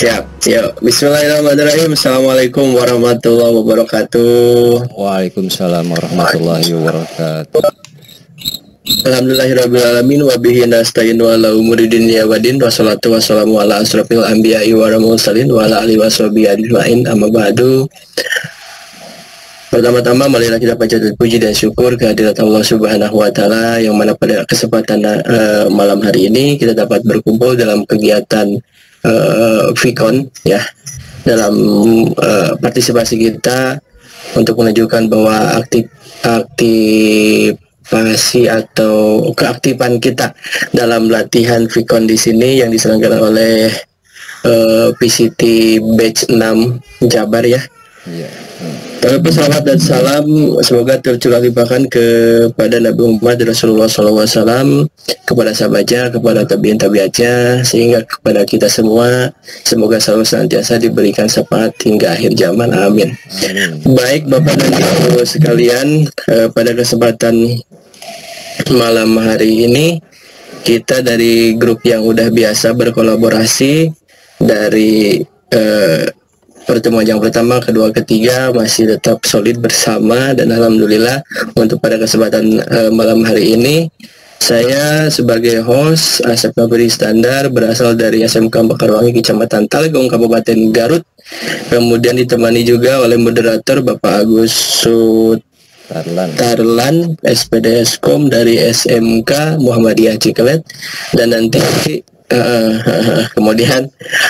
Siap, yuk. Bismillahirrahmanirrahim. Assalamualaikum warahmatullahi wabarakatuh. Waalaikumsalam warahmatullahi wabarakatuh. Alhamdulillahirrabbilalamin. Wabihi nasta'inu ala umuri dunya waddin. Wassalatu wassalamu ala asrofil anbiya'i wa mursalin wa ala alihi washabihi ajma'in. Amma ba'du. Pertama-tama marilah kita panjatkan puji dan syukur kehadirat Allah Subhanahu wa taala yang mana pada kesempatan malam hari ini kita dapat berkumpul dalam kegiatan Vicon ya, dalam partisipasi kita untuk menunjukkan bahwa aktivasi atau keaktifan kita dalam latihan Vicon di sini yang diselenggarakan oleh PCT Batch 6 Jabar ya. Selamat dan salam semoga tercurah limpahkan kepada Nabi Muhammad Rasulullah SAW, kepada sahabatnya, kepada tabiin tabiatnya, sehingga kepada kita semua semoga selalu senantiasa diberikan syafaat hingga akhir zaman. Amin. Baik Bapak dan Ibu sekalian, pada kesempatan malam hari ini kita dari grup yang udah biasa berkolaborasi dari pertemuan yang pertama, kedua, ketiga masih tetap solid bersama, dan alhamdulillah untuk pada kesempatan malam hari ini saya sebagai host Asep Nabri Standar berasal dari SMK Mekarwangi Kecamatan Talgong Kabupaten Garut, kemudian ditemani juga oleh moderator Bapak Agus Tarlan SPD Eskom dari SMK Muhammadiyah Cikelet, dan nanti kemudian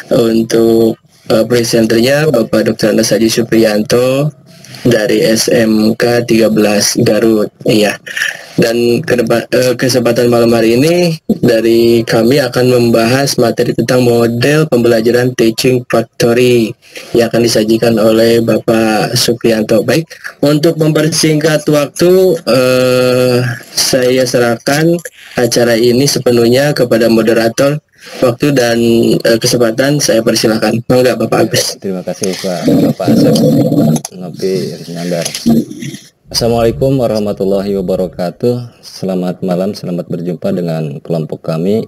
untuk presenternya Bapak Dr. Andes Haji Supriyanto dari SMK 13 Garut. Iya. Dan kesempatan malam hari ini dari kami akan membahas materi tentang model pembelajaran Teaching Factory yang akan disajikan oleh Bapak Supriyanto. Baik, untuk mempersingkat waktu saya serahkan acara ini sepenuhnya kepada moderator. Waktu dan kesempatan saya persilahkan. Mangga Bapak Agus. Terima kasih Bapak Asep Nabri Standar. Assalamualaikum warahmatullahi wabarakatuh. Selamat malam, selamat berjumpa dengan kelompok kami.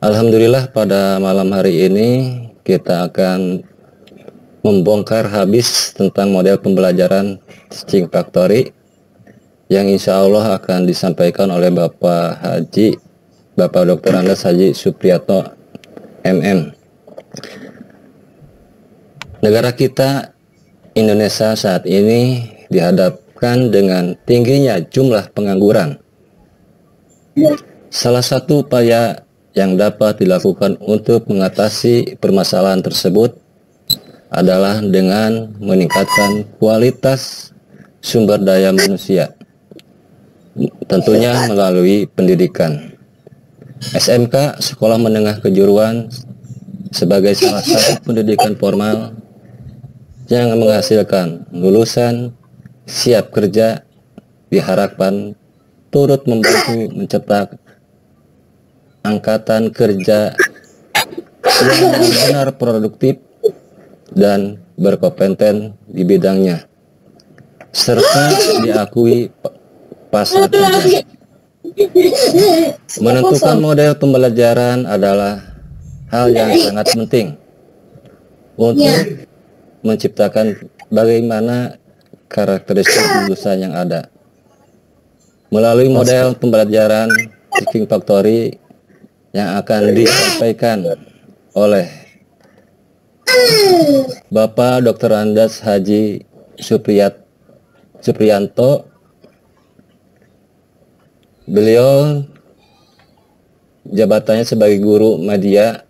Alhamdulillah pada malam hari ini kita akan membongkar habis tentang model pembelajaran Teaching Factory yang insya Allah akan disampaikan oleh Bapak Dr. Andes Haji Supriyanto MM. Negara kita Indonesia saat ini dihadapkan dengan tingginya jumlah pengangguran. Salah satu upaya yang dapat dilakukan untuk mengatasi permasalahan tersebut adalah dengan meningkatkan kualitas sumber daya manusia, tentunya melalui pendidikan. SMK Sekolah Menengah Kejuruan sebagai salah satu pendidikan formal yang menghasilkan lulusan siap kerja diharapkan turut membantu mencetak angkatan kerja yang benar produktif dan berkompeten di bidangnya serta diakui pasar kerja. Menentukan model pembelajaran adalah hal yang sangat penting untuk menciptakan bagaimana karakteristik lulusan yang ada. Melalui model pembelajaran Teaching Factory yang akan disampaikan oleh Bapak Dr. Andes Haji Supriyanto. Beliau jabatannya sebagai guru media,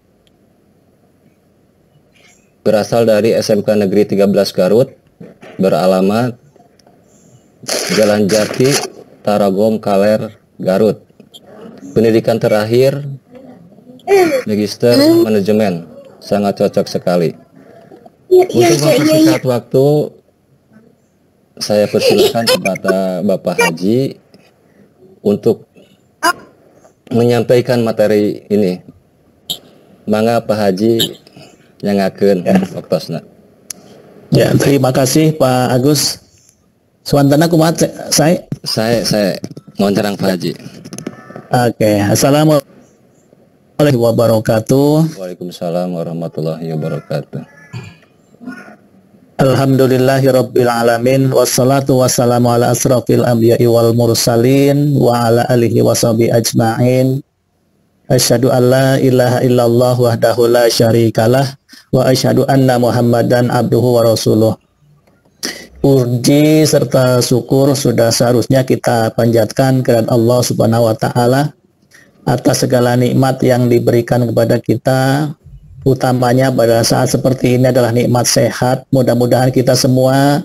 berasal dari SMK Negeri 13 Garut, beralamat Jalan Jati, Tarogong, Kaler, Garut. Pendidikan terakhir Magister Manajemen, sangat cocok sekali. Untuk mempersingkat waktu, saya persilakan kepada Bapak Haji untuk menyampaikan materi ini. Mangga Pak Haji nyangakeun waktosna. Ya, terima kasih Pak Agus. Suantana kumaha saya ngoncerang Pak Haji. Oke, Assalamualaikum wabarakatuh. Waalaikumsalam warahmatullahi wabarakatuh. Alhamdulillahirabbil alamin wassalatu wassalamu ala asrafil anbiya'i wal mursalin wa ala alihi washabihi ajmain. Asyhadu an la ilaha illallah wahdahu la syarikalah wa asyhadu anna Muhammadan abduhu wa rasuluh. Puji serta syukur sudah seharusnya kita panjatkan kepada Allah Subhanahu wa taala atas segala nikmat yang diberikan kepada kita. Utamanya pada saat seperti ini adalah nikmat sehat. Mudah-mudahan kita semua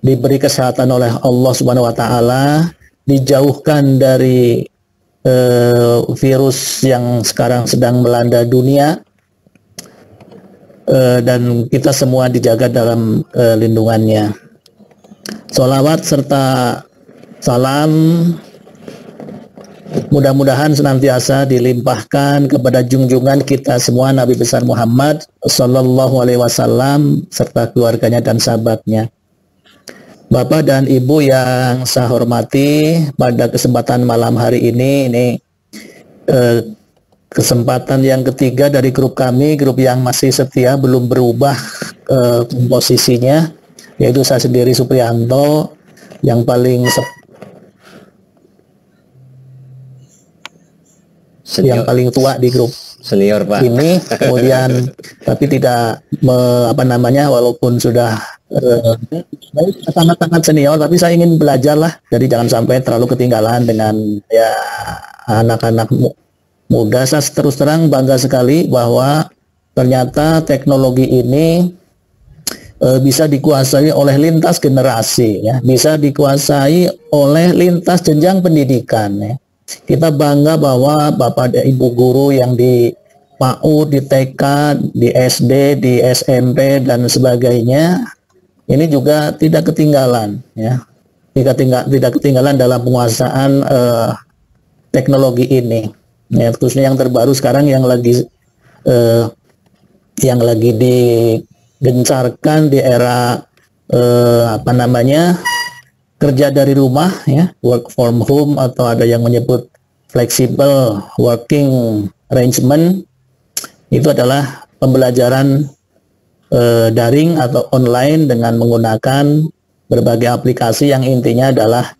diberi kesehatan oleh Allah Subhanahu wa taala, dijauhkan dari virus yang sekarang sedang melanda dunia, dan kita semua dijaga dalam lindungannya. Sholawat serta salam mudah-mudahan senantiasa dilimpahkan kepada junjungan kita semua Nabi besar Muhammad Sallallahu Alaihi Wasallam serta keluarganya dan sahabatnya. Bapak dan Ibu yang saya hormati, pada kesempatan malam hari ini kesempatan yang ketiga dari grup kami, grup yang masih setia belum berubah komposisinya, yaitu saya sendiri Supriyanto yang paling Senior, yang paling tua di grup senior Pak ini, kemudian tapi tidak walaupun sudah sangat-sangat senior, tapi saya ingin belajar lah, jadi jangan sampai terlalu ketinggalan dengan ya anak-anak muda. Saya terus terang bangga sekali bahwa ternyata teknologi ini bisa dikuasai oleh lintas generasi, ya, bisa dikuasai oleh lintas jenjang pendidikan, ya. Kita bangga bahwa Bapak dan Ibu guru yang di PAUD, di TK, di SD, di SMP dan sebagainya ini juga tidak ketinggalan, ya. Tidak ketinggalan dalam penguasaan teknologi ini. Ya, khususnya yang terbaru sekarang yang lagi digencarkan di era kerja dari rumah, ya, work from home, atau ada yang menyebut flexible working arrangement. Itu adalah pembelajaran daring atau online dengan menggunakan berbagai aplikasi yang intinya adalah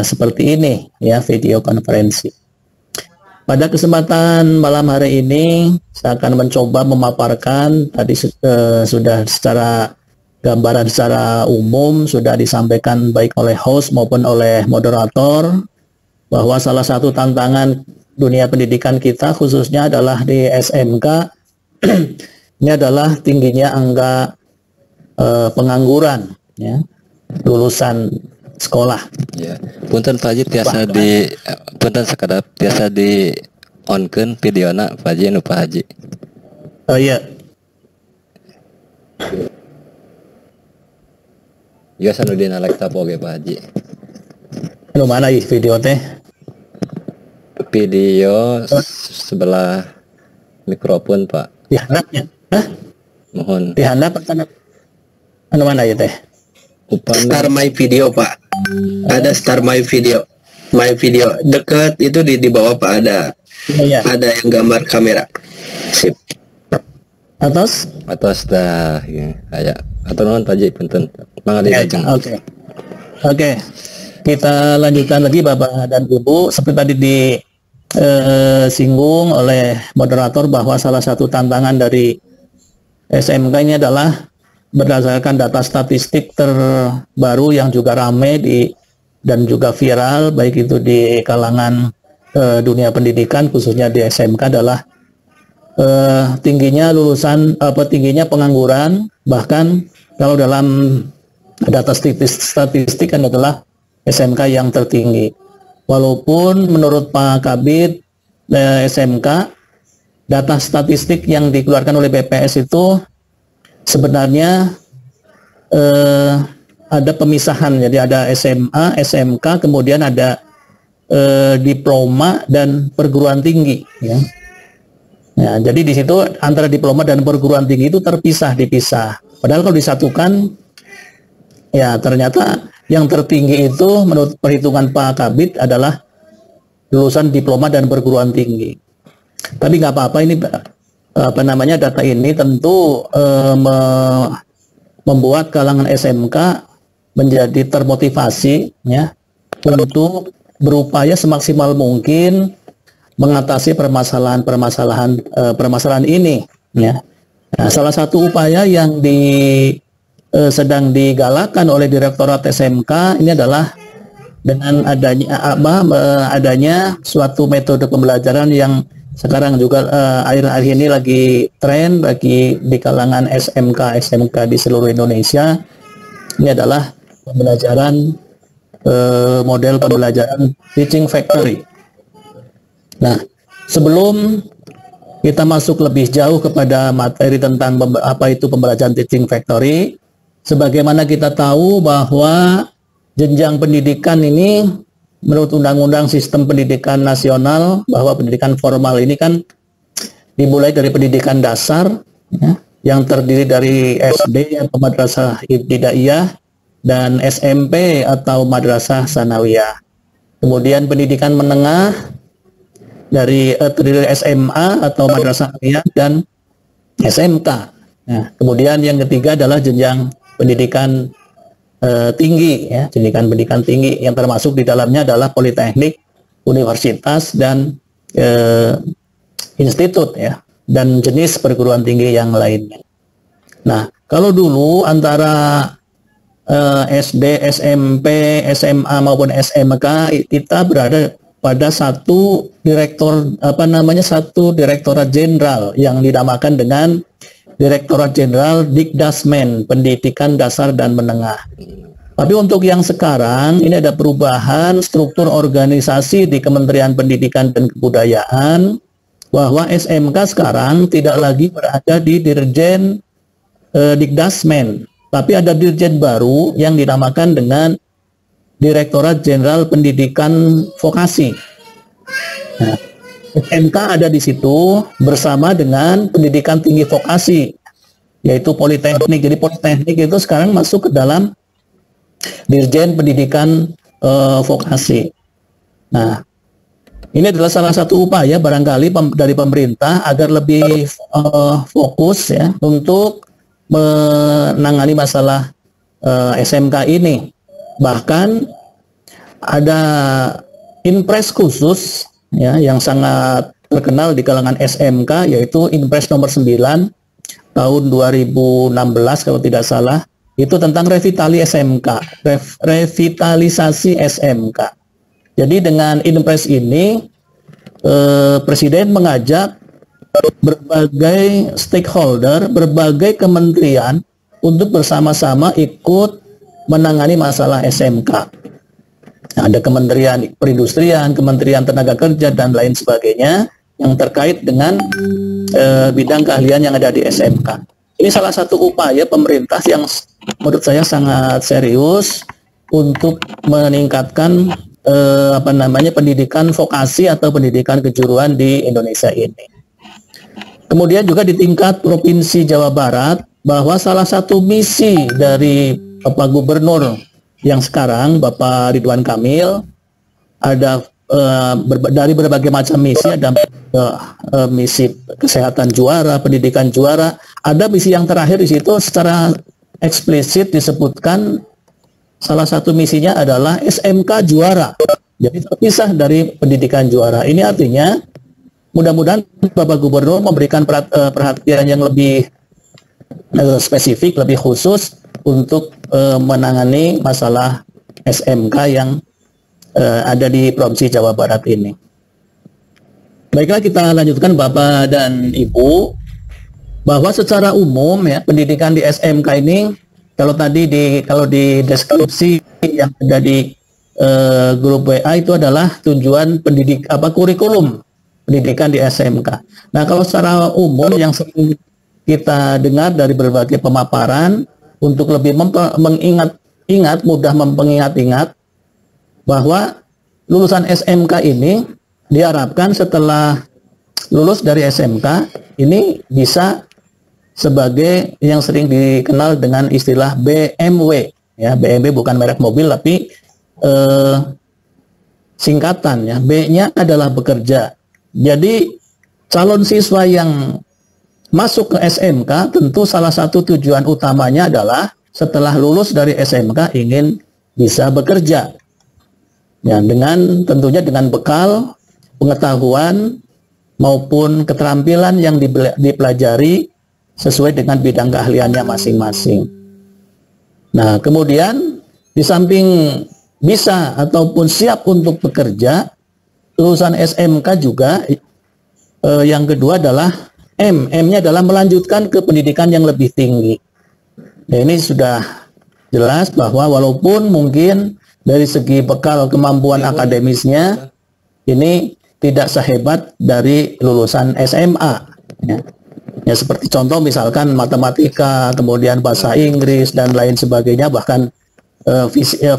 seperti ini, ya, video konferensi. Pada kesempatan malam hari ini saya akan mencoba memaparkan, tadi sudah secara gambaran secara umum sudah disampaikan baik oleh host maupun oleh moderator, bahwa salah satu tantangan dunia pendidikan kita khususnya adalah di SMK ini adalah tingginya angka pengangguran, ya, lulusan sekolah. Ya, punten Pak Haji tiasa di onkeun videona Pak Haji nu Pak Haji. Oh iya. Ya sanu dina laptop oge Pak Haji. Anu mana ih video teh? Video sebelah mikrofon Pak. Di handapnya. Hah? Mohon. Di handap anu mana ya teh? Start my video Pak. Ada start my video. My video dekat itu di bawah Pak ada. Iya. Ada yang gambar kamera. Sip. Atas dah ya. Aya. Atau nuhun Pak Haji punten. Oke. Kita lanjutkan lagi Bapak dan Ibu. Seperti tadi disinggung oleh moderator bahwa salah satu tantangan dari SMK ini adalah berdasarkan data statistik terbaru yang juga ramai dan juga viral baik itu di kalangan dunia pendidikan khususnya di SMK adalah tingginya tingginya pengangguran. Bahkan kalau dalam data statistik kan adalah SMK yang tertinggi. Walaupun menurut Pak Kabid SMK, data statistik yang dikeluarkan oleh BPS itu sebenarnya ada pemisahan. Jadi ada SMA, SMK, kemudian ada diploma dan perguruan tinggi, ya. Ya, jadi di situ antara diploma dan perguruan tinggi itu dipisah. Padahal kalau disatukan, ya ternyata yang tertinggi itu menurut perhitungan Pak Kabid adalah lulusan diploma dan perguruan tinggi. Tapi nggak apa-apa, ini apa namanya, data ini tentu membuat kalangan SMK menjadi termotivasi ya untuk berupaya semaksimal mungkin mengatasi permasalahan ini ya. Nah, salah satu upaya yang sedang digalakkan oleh Direktorat SMK ini adalah dengan adanya suatu metode pembelajaran yang sekarang juga akhir-akhir ini lagi tren bagi di kalangan SMK di seluruh Indonesia. Ini adalah pembelajaran model pembelajaran teaching factory. Nah, sebelum kita masuk lebih jauh kepada materi tentang apa itu pembelajaran teaching factory, sebagaimana kita tahu bahwa jenjang pendidikan ini menurut Undang-Undang Sistem Pendidikan Nasional, bahwa pendidikan formal ini kan dimulai dari pendidikan dasar ya, yang terdiri dari SD atau madrasah ibtidaiyah dan SMP atau madrasah sanawiyah. Kemudian pendidikan menengah terdiri dari SMA atau madrasah aliyah dan SMK. Nah, kemudian yang ketiga adalah jenjang pendidikan tinggi ya, jenjang pendidikan tinggi yang termasuk di dalamnya adalah politeknik, universitas dan institut ya, dan jenis perguruan tinggi yang lainnya. Nah, kalau dulu antara SD, SMP, SMA maupun SMK kita berada pada satu direktorat jenderal yang dinamakan dengan Direktorat Jenderal Dikdasmen, Pendidikan Dasar dan Menengah. Tapi untuk yang sekarang ini ada perubahan struktur organisasi di Kementerian Pendidikan dan Kebudayaan, bahwa SMK sekarang tidak lagi berada di Dirjen Dikdasmen, tapi ada dirjen baru yang dinamakan dengan Direktorat Jenderal Pendidikan Vokasi. Nah, SMK ada di situ bersama dengan pendidikan tinggi vokasi, yaitu politeknik. Jadi politeknik itu sekarang masuk ke dalam Dirjen Pendidikan Vokasi. Nah, ini adalah salah satu upaya barangkali dari pemerintah agar lebih fokus ya untuk menangani masalah SMK ini. Bahkan ada Inpres khusus ya yang sangat terkenal di kalangan SMK, yaitu Inpres nomor 9 tahun 2016 kalau tidak salah, itu tentang revitalisasi SMK. Jadi dengan Inpres ini Presiden mengajak berbagai stakeholder, berbagai kementerian untuk bersama-sama ikut menangani masalah SMK. Ada Kementerian Perindustrian, Kementerian Tenaga Kerja, dan lain sebagainya yang terkait dengan bidang keahlian yang ada di SMK. Ini salah satu upaya pemerintah yang menurut saya sangat serius untuk meningkatkan pendidikan vokasi atau pendidikan kejuruan di Indonesia ini. Kemudian juga di tingkat Provinsi Jawa Barat, bahwa salah satu misi dari Bapak Gubernur yang sekarang, Bapak Ridwan Kamil, ada dari berbagai macam misi, ada misi kesehatan juara, pendidikan juara, ada misi yang terakhir di situ secara eksplisit disebutkan salah satu misinya adalah SMK juara. Jadi terpisah dari pendidikan juara. Ini artinya mudah-mudahan Bapak Gubernur memberikan perhatian yang lebih spesifik, lebih khusus untuk menangani masalah SMK yang ada di Provinsi Jawa Barat ini. Baiklah, kita lanjutkan Bapak dan Ibu, bahwa secara umum ya pendidikan di SMK ini, kalau di deskripsi yang ada di grup WA itu adalah tujuan kurikulum pendidikan di SMK. Nah, kalau secara umum yang sering kita dengar dari berbagai pemaparan, untuk lebih mudah mengingat-ingat bahwa lulusan SMK ini diharapkan setelah lulus dari SMK ini bisa sebagai yang sering dikenal dengan istilah BMW ya. BMW bukan merek mobil tapi singkatan ya. B-nya adalah bekerja. Jadi calon siswa yang masuk ke SMK tentu salah satu tujuan utamanya adalah setelah lulus dari SMK ingin bisa bekerja. Ya, tentunya dengan bekal pengetahuan maupun keterampilan yang dipelajari sesuai dengan bidang keahliannya masing-masing. Nah, kemudian di samping bisa ataupun siap untuk bekerja, lulusan SMK juga yang kedua adalah M-nya adalah melanjutkan ke pendidikan yang lebih tinggi. Nah, ini sudah jelas bahwa walaupun mungkin dari segi bekal kemampuan akademisnya ini tidak sehebat dari lulusan SMA. Ya, seperti contoh misalkan matematika, kemudian bahasa Inggris dan lain sebagainya, bahkan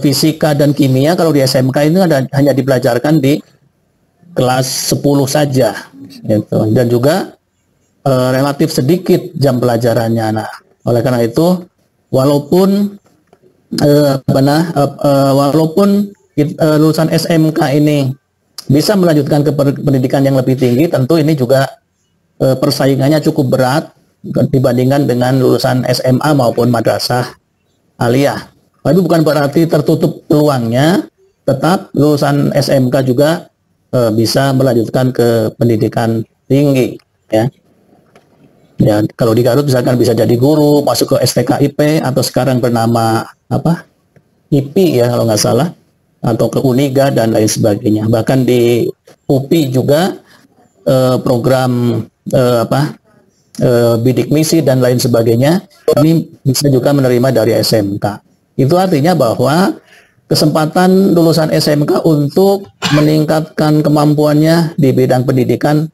fisika dan kimia kalau di SMK ini hanya dipelajarkan di kelas 10 saja, gitu. Dan juga relatif sedikit jam pelajarannya. Nah, oleh karena itu, walaupun lulusan SMK ini bisa melanjutkan ke pendidikan yang lebih tinggi, tentu ini juga persaingannya cukup berat dibandingkan dengan lulusan SMA maupun madrasah aliyah. Tapi bukan berarti tertutup peluangnya, tetap lulusan SMK juga bisa melanjutkan ke pendidikan tinggi, ya. Ya, kalau di Garut misalkan bisa jadi guru, masuk ke STKIP atau sekarang bernama IPI ya kalau nggak salah, atau ke Uniga dan lain sebagainya. Bahkan di UPI juga program bidik misi dan lain sebagainya ini bisa juga menerima dari SMK. Itu artinya bahwa kesempatan lulusan SMK untuk meningkatkan kemampuannya di bidang pendidikan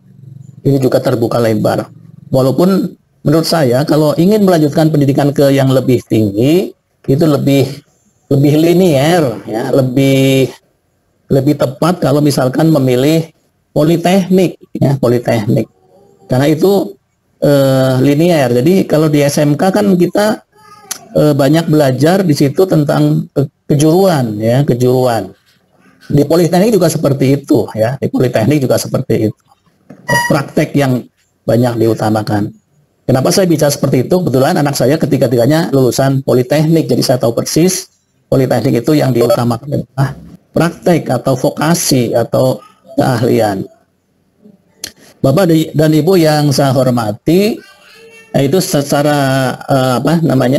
ini juga terbuka lebar. Walaupun menurut saya kalau ingin melanjutkan pendidikan ke yang lebih tinggi itu lebih linier, ya, lebih tepat kalau misalkan memilih politeknik, ya, politeknik. Karena itu linier. Jadi kalau di SMK kan kita banyak belajar di situ tentang kejuruan, ya, kejuruan. Di politeknik juga seperti itu, ya. Di politeknik juga seperti itu. Praktek yang banyak diutamakan. Kenapa saya bicara seperti itu? Kebetulan anak saya ketiga-tiganya lulusan politeknik, jadi saya tahu persis politeknik itu yang diutamakan adalah praktek atau vokasi atau keahlian. Bapak dan Ibu yang saya hormati, itu secara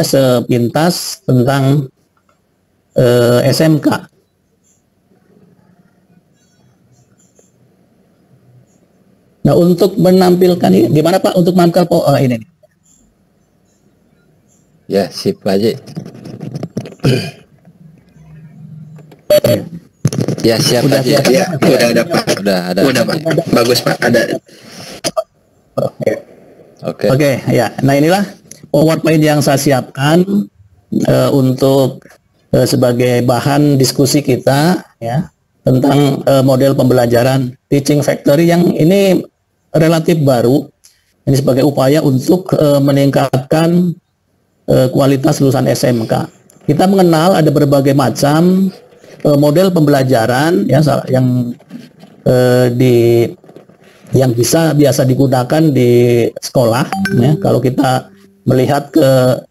sepintas tentang SMK. Nah, untuk menampilkan ini, gimana Pak untuk menampilkan ini? Ya, sip Pak Haji. Ya, siap Pak Haji. Ya, udah ada Pak. Udah Pak. Bagus Pak, ada. Oke, ya. Nah, inilah PowerPoint yang saya siapkan untuk sebagai bahan diskusi kita, ya, tentang model pembelajaran Teaching Factory yang ini relatif baru. Ini sebagai upaya untuk meningkatkan kualitas lulusan SMK. Kita mengenal ada berbagai macam model pembelajaran, ya, yang biasa digunakan di sekolah, ya. Kalau kita melihat ke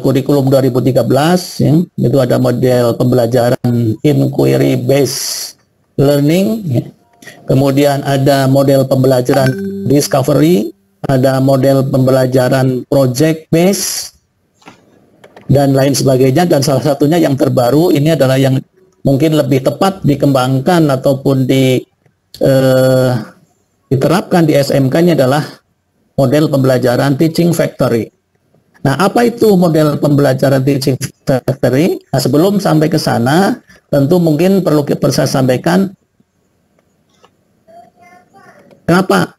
kurikulum 2013, ya, itu ada model pembelajaran inquiry based learning, ya. Kemudian ada model pembelajaran discovery, ada model pembelajaran project based dan lain sebagainya. Dan salah satunya yang terbaru ini adalah yang mungkin lebih tepat dikembangkan ataupun diterapkan di SMK-nya adalah model pembelajaran Teaching Factory. Nah, apa itu model pembelajaran Teaching Factory? Nah, sebelum sampai ke sana, tentu mungkin perlu saya sampaikan kenapa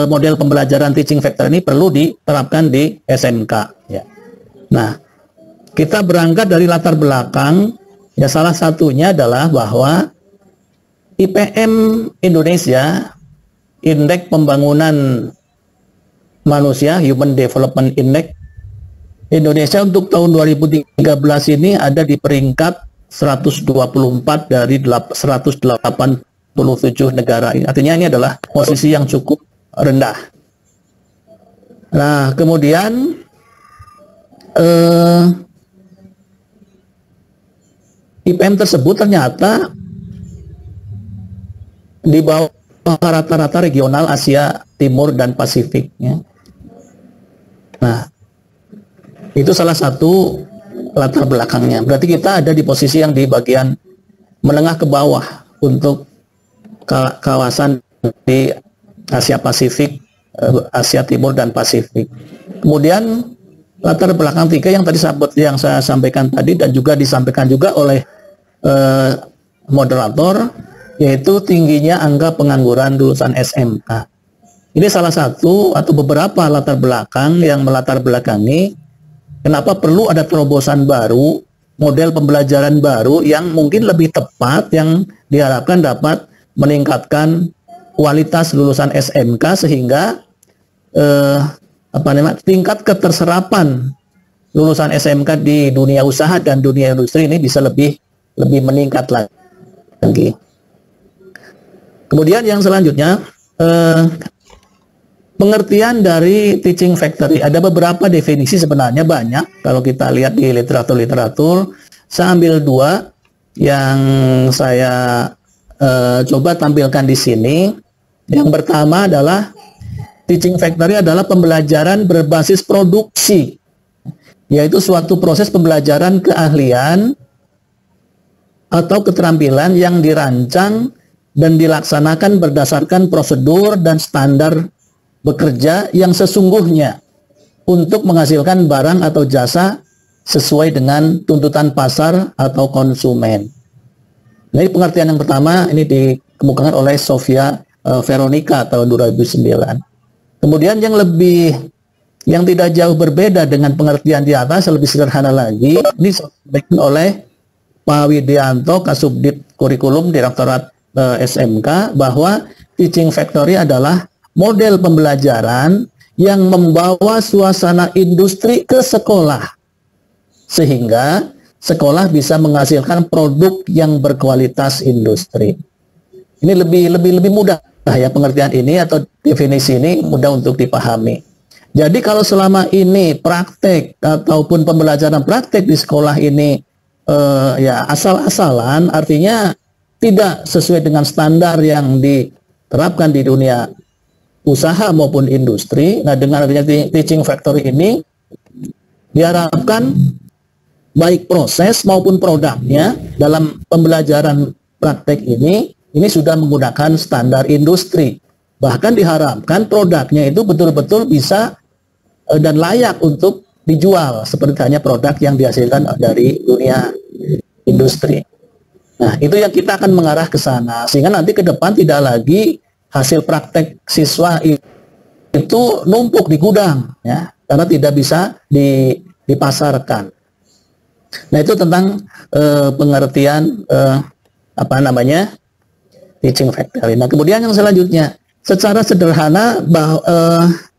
model pembelajaran Teaching Factory ini perlu diterapkan di SMK. Ya. Nah, kita berangkat dari latar belakang, ya, salah satunya adalah bahwa IPM Indonesia, Indeks Pembangunan Manusia, Human Development Index, Indonesia untuk tahun 2013 ini ada di peringkat 124 dari 180 negara. Artinya ini adalah posisi yang cukup rendah. Nah, kemudian IPM tersebut ternyata di bawah rata-rata regional Asia Timur dan Pasifik, ya. Nah, itu salah satu latar belakangnya. Berarti kita ada di posisi yang di bagian menengah ke bawah untuk kawasan di Asia Pasifik, Asia Timur dan Pasifik. Kemudian latar belakang tiga yang tadi yang saya sampaikan tadi dan juga disampaikan juga oleh moderator, yaitu tingginya angka pengangguran lulusan SMK. Ini salah satu atau beberapa latar belakang yang melatar belakangi kenapa perlu ada terobosan baru, model pembelajaran baru yang mungkin lebih tepat, yang diharapkan dapat meningkatkan kualitas lulusan SMK sehingga tingkat keterserapan lulusan SMK di dunia usaha dan dunia industri ini bisa lebih meningkat lagi. Kemudian yang selanjutnya, pengertian dari teaching factory. Ada beberapa definisi, sebenarnya banyak kalau kita lihat di literatur. Saya ambil dua yang saya coba tampilkan di sini. Yang pertama adalah teaching factory adalah pembelajaran berbasis produksi, yaitu suatu proses pembelajaran keahlian atau keterampilan yang dirancang dan dilaksanakan berdasarkan prosedur dan standar bekerja yang sesungguhnya untuk menghasilkan barang atau jasa sesuai dengan tuntutan pasar atau konsumen. Nah, ini pengertian yang pertama, ini dikemukakan oleh Sofia Veronica tahun 2009. Kemudian yang tidak jauh berbeda dengan pengertian di atas, lebih sederhana lagi, ini disampaikan oleh Pak Widianto, Kasubdit Kurikulum Direktorat SMK, bahwa teaching factory adalah model pembelajaran yang membawa suasana industri ke sekolah, sehingga sekolah bisa menghasilkan produk yang berkualitas industri. Ini lebih mudah ya, pengertian ini atau definisi ini mudah untuk dipahami. Jadi kalau selama ini praktek ataupun pembelajaran praktek di sekolah ini ya asal-asalan, artinya tidak sesuai dengan standar yang diterapkan di dunia usaha maupun industri. Nah, dengan adanya teaching factory ini diharapkan baik proses maupun produknya dalam pembelajaran praktek ini sudah menggunakan standar industri. Bahkan diharapkan produknya itu betul-betul bisa dan layak untuk dijual, seperti hanya produk yang dihasilkan dari dunia industri. Nah, itu yang kita akan mengarah ke sana, sehingga nanti ke depan tidak lagi hasil praktek siswa itu numpuk di gudang, ya, karena tidak bisa dipasarkan. Nah, itu tentang pengertian teaching factory. Nah, kemudian yang selanjutnya, secara sederhana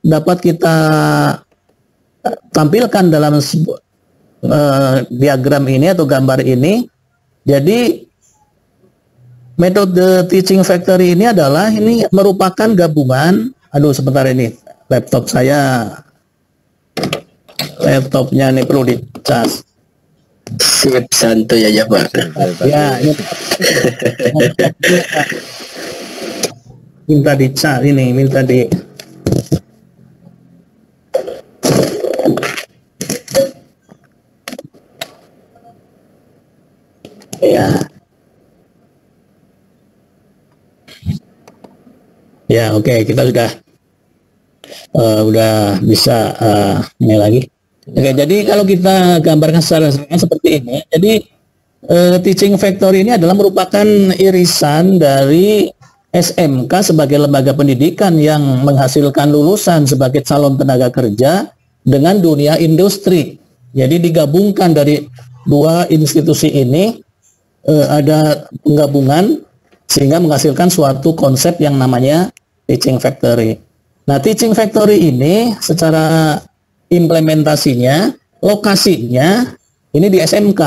dapat kita tampilkan dalam diagram ini atau gambar ini. Jadi metode teaching factory ini merupakan gabungan. Sebentar, ini laptopnya ini perlu dicas. Sip, santuy aja Pak. Ya, ini minta dicas, minta di ya, oke, kita sudah bisa ini lagi. Oke, jadi kalau kita gambarkan secara sederhana seperti ini, jadi teaching factory ini adalah merupakan irisan dari SMK sebagai lembaga pendidikan yang menghasilkan lulusan sebagai calon tenaga kerja dengan dunia industri. Jadi digabungkan dari dua institusi ini, ada penggabungan sehingga menghasilkan suatu konsep yang namanya teaching factory. Nah, teaching factory ini secara implementasinya, lokasinya ini di SMK.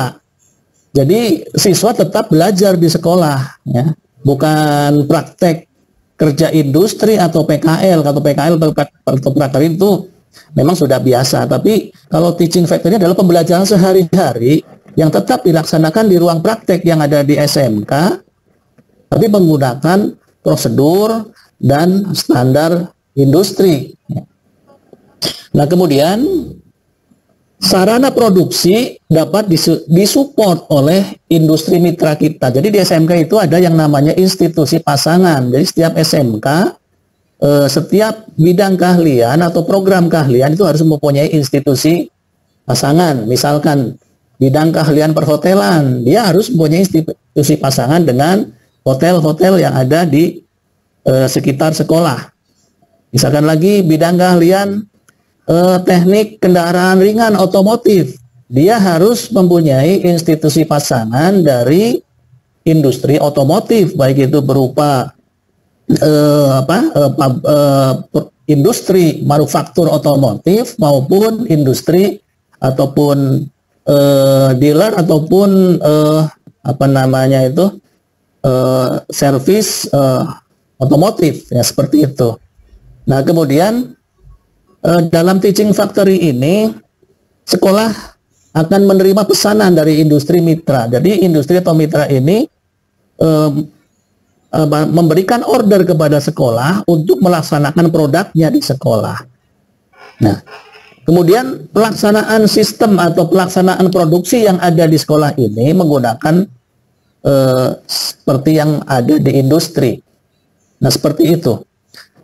Jadi siswa tetap belajar di sekolah, ya. bukan praktek kerja industri atau PKL. Atau PKL atau prakerja itu memang sudah biasa. Tapi kalau teaching factory adalah pembelajaran sehari-hari yang tetap dilaksanakan di ruang praktek yang ada di SMK, tapi menggunakan prosedur dan standar industri. Nah, kemudian sarana produksi dapat disupport oleh industri mitra kita. Jadi di SMK itu ada yang namanya institusi pasangan. Jadi setiap SMK, setiap bidang keahlian atau program keahlian itu harus mempunyai institusi pasangan. Misalkan bidang keahlian perhotelan, dia harus mempunyai institusi pasangan dengan hotel-hotel yang ada di sekitar sekolah. Misalkan lagi bidang keahlian teknik kendaraan ringan otomotif, dia harus mempunyai institusi pasangan dari industri otomotif, baik itu berupa industri manufaktur otomotif maupun industri ataupun dealer ataupun servis otomotif, ya seperti itu. Nah, kemudian dalam teaching factory ini sekolah akan menerima pesanan dari industri mitra. Jadi industri atau mitra ini memberikan order kepada sekolah untuk melaksanakan produknya di sekolah. Nah, kemudian pelaksanaan sistem atau pelaksanaan produksi yang ada di sekolah ini menggunakan seperti yang ada di industri. Nah, seperti itu.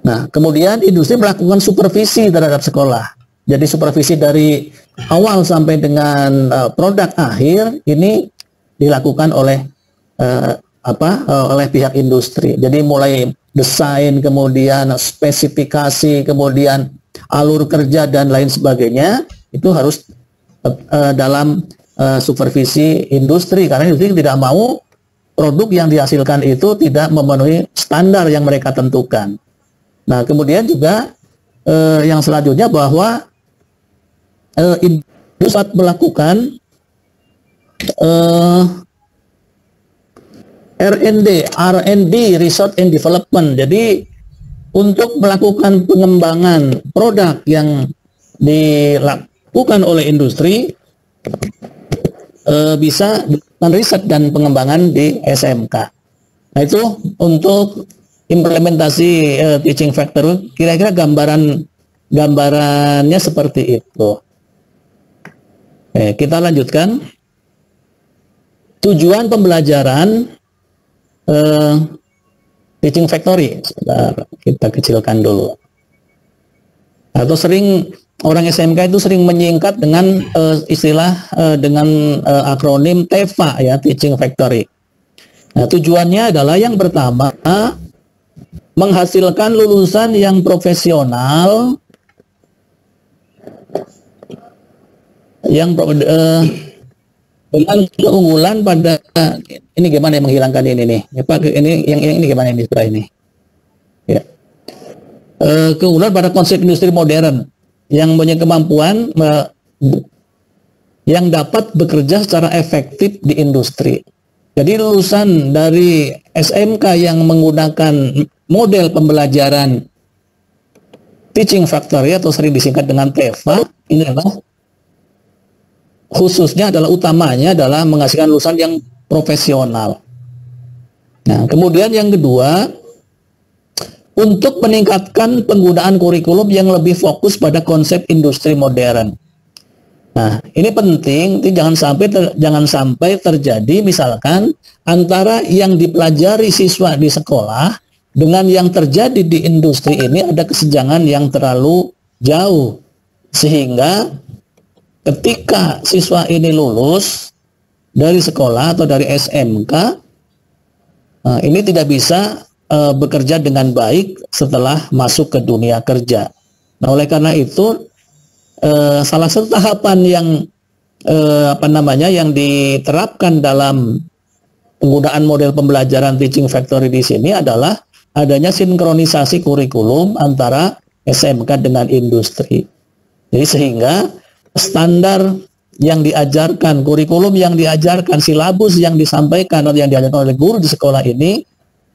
Nah, kemudian industri melakukan supervisi terhadap sekolah. Jadi supervisi dari awal sampai dengan produk akhir ini dilakukan oleh oleh pihak industri. Jadi mulai desain, kemudian spesifikasi, kemudian alur kerja dan lain sebagainya itu harus dalam supervisi industri, karena industri tidak mau produk yang dihasilkan itu tidak memenuhi standar yang mereka tentukan. Nah, kemudian juga yang selanjutnya bahwa industri melakukan R&D, Research and Development. Jadi untuk melakukan pengembangan produk yang dilakukan oleh industri bisa melakukan riset dan pengembangan di SMK. Nah, itu untuk implementasi teaching factor, kira-kira gambarannya seperti itu. Kita lanjutkan. Tujuan pembelajaran teaching factory. Kita kecilkan dulu. Atau sering orang SMK itu sering menyingkat dengan istilah dengan akronim TEFA, ya, teaching factory. Nah, tujuannya adalah yang pertama, menghasilkan lulusan yang profesional, yang dengan keunggulan pada ini gimana yang menghilangkan ini nih, ya, Pak, ini yang ini gimana ini setelah ini, ya, keunggulan pada konsep industri modern yang punya kemampuan yang dapat bekerja secara efektif di industri. Jadi lulusan dari SMK yang menggunakan model pembelajaran teaching factory atau sering disingkat dengan TEFA, ini adalah khususnya adalah utamanya adalah menghasilkan lulusan yang profesional. Nah, kemudian yang kedua, untuk meningkatkan penggunaan kurikulum yang lebih fokus pada konsep industri modern. Nah, ini penting, jangan sampai terjadi misalkan antara yang dipelajari siswa di sekolah dengan yang terjadi di industri ini ada kesenjangan yang terlalu jauh, sehingga ketika siswa ini lulus dari sekolah atau dari SMK, ini tidak bisa bekerja dengan baik setelah masuk ke dunia kerja. Nah, oleh karena itu salah satu tahapan yang yang diterapkan dalam penggunaan model pembelajaran teaching factory di sini adalah adanya sinkronisasi kurikulum antara SMK dengan industri. Jadi sehingga standar yang diajarkan, kurikulum yang diajarkan, silabus yang disampaikan atau yang diajarkan oleh guru di sekolah ini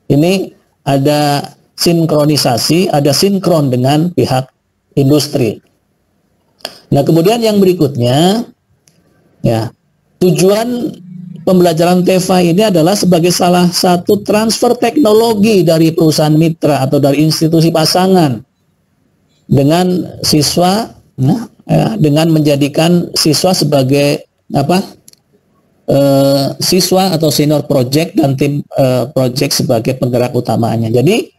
Ini ada sinkronisasi, ada sinkron dengan pihak industri. Nah, kemudian yang berikutnya, ya, tujuan pembelajaran TEFA ini adalah sebagai salah satu transfer teknologi dari perusahaan mitra atau dari institusi pasangan dengan siswa, dengan menjadikan siswa sebagai siswa atau senior project dan tim project sebagai penggerak utamanya. Jadi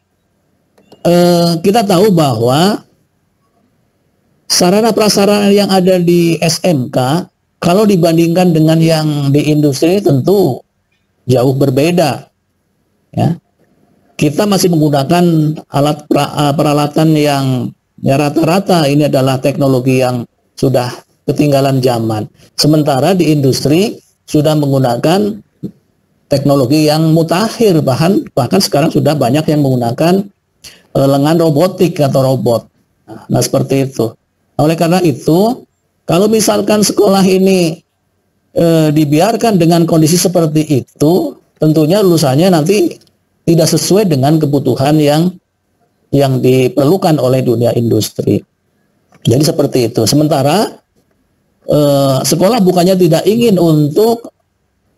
kita tahu bahwa sarana prasarana yang ada di SMK kalau dibandingkan dengan yang di industri tentu jauh berbeda. Ya. Kita masih menggunakan alat peralatan yang rata-rata ini adalah teknologi yang sudah ketinggalan zaman. Sementara di industri sudah menggunakan teknologi yang mutakhir, bahkan sekarang sudah banyak yang menggunakan lengan robotik atau robot. Nah, seperti itu. Oleh karena itu, kalau misalkan sekolah ini dibiarkan dengan kondisi seperti itu, tentunya lulusannya nanti tidak sesuai dengan kebutuhan yang diperlukan oleh dunia industri. Jadi seperti itu. Sementara sekolah bukannya tidak ingin untuk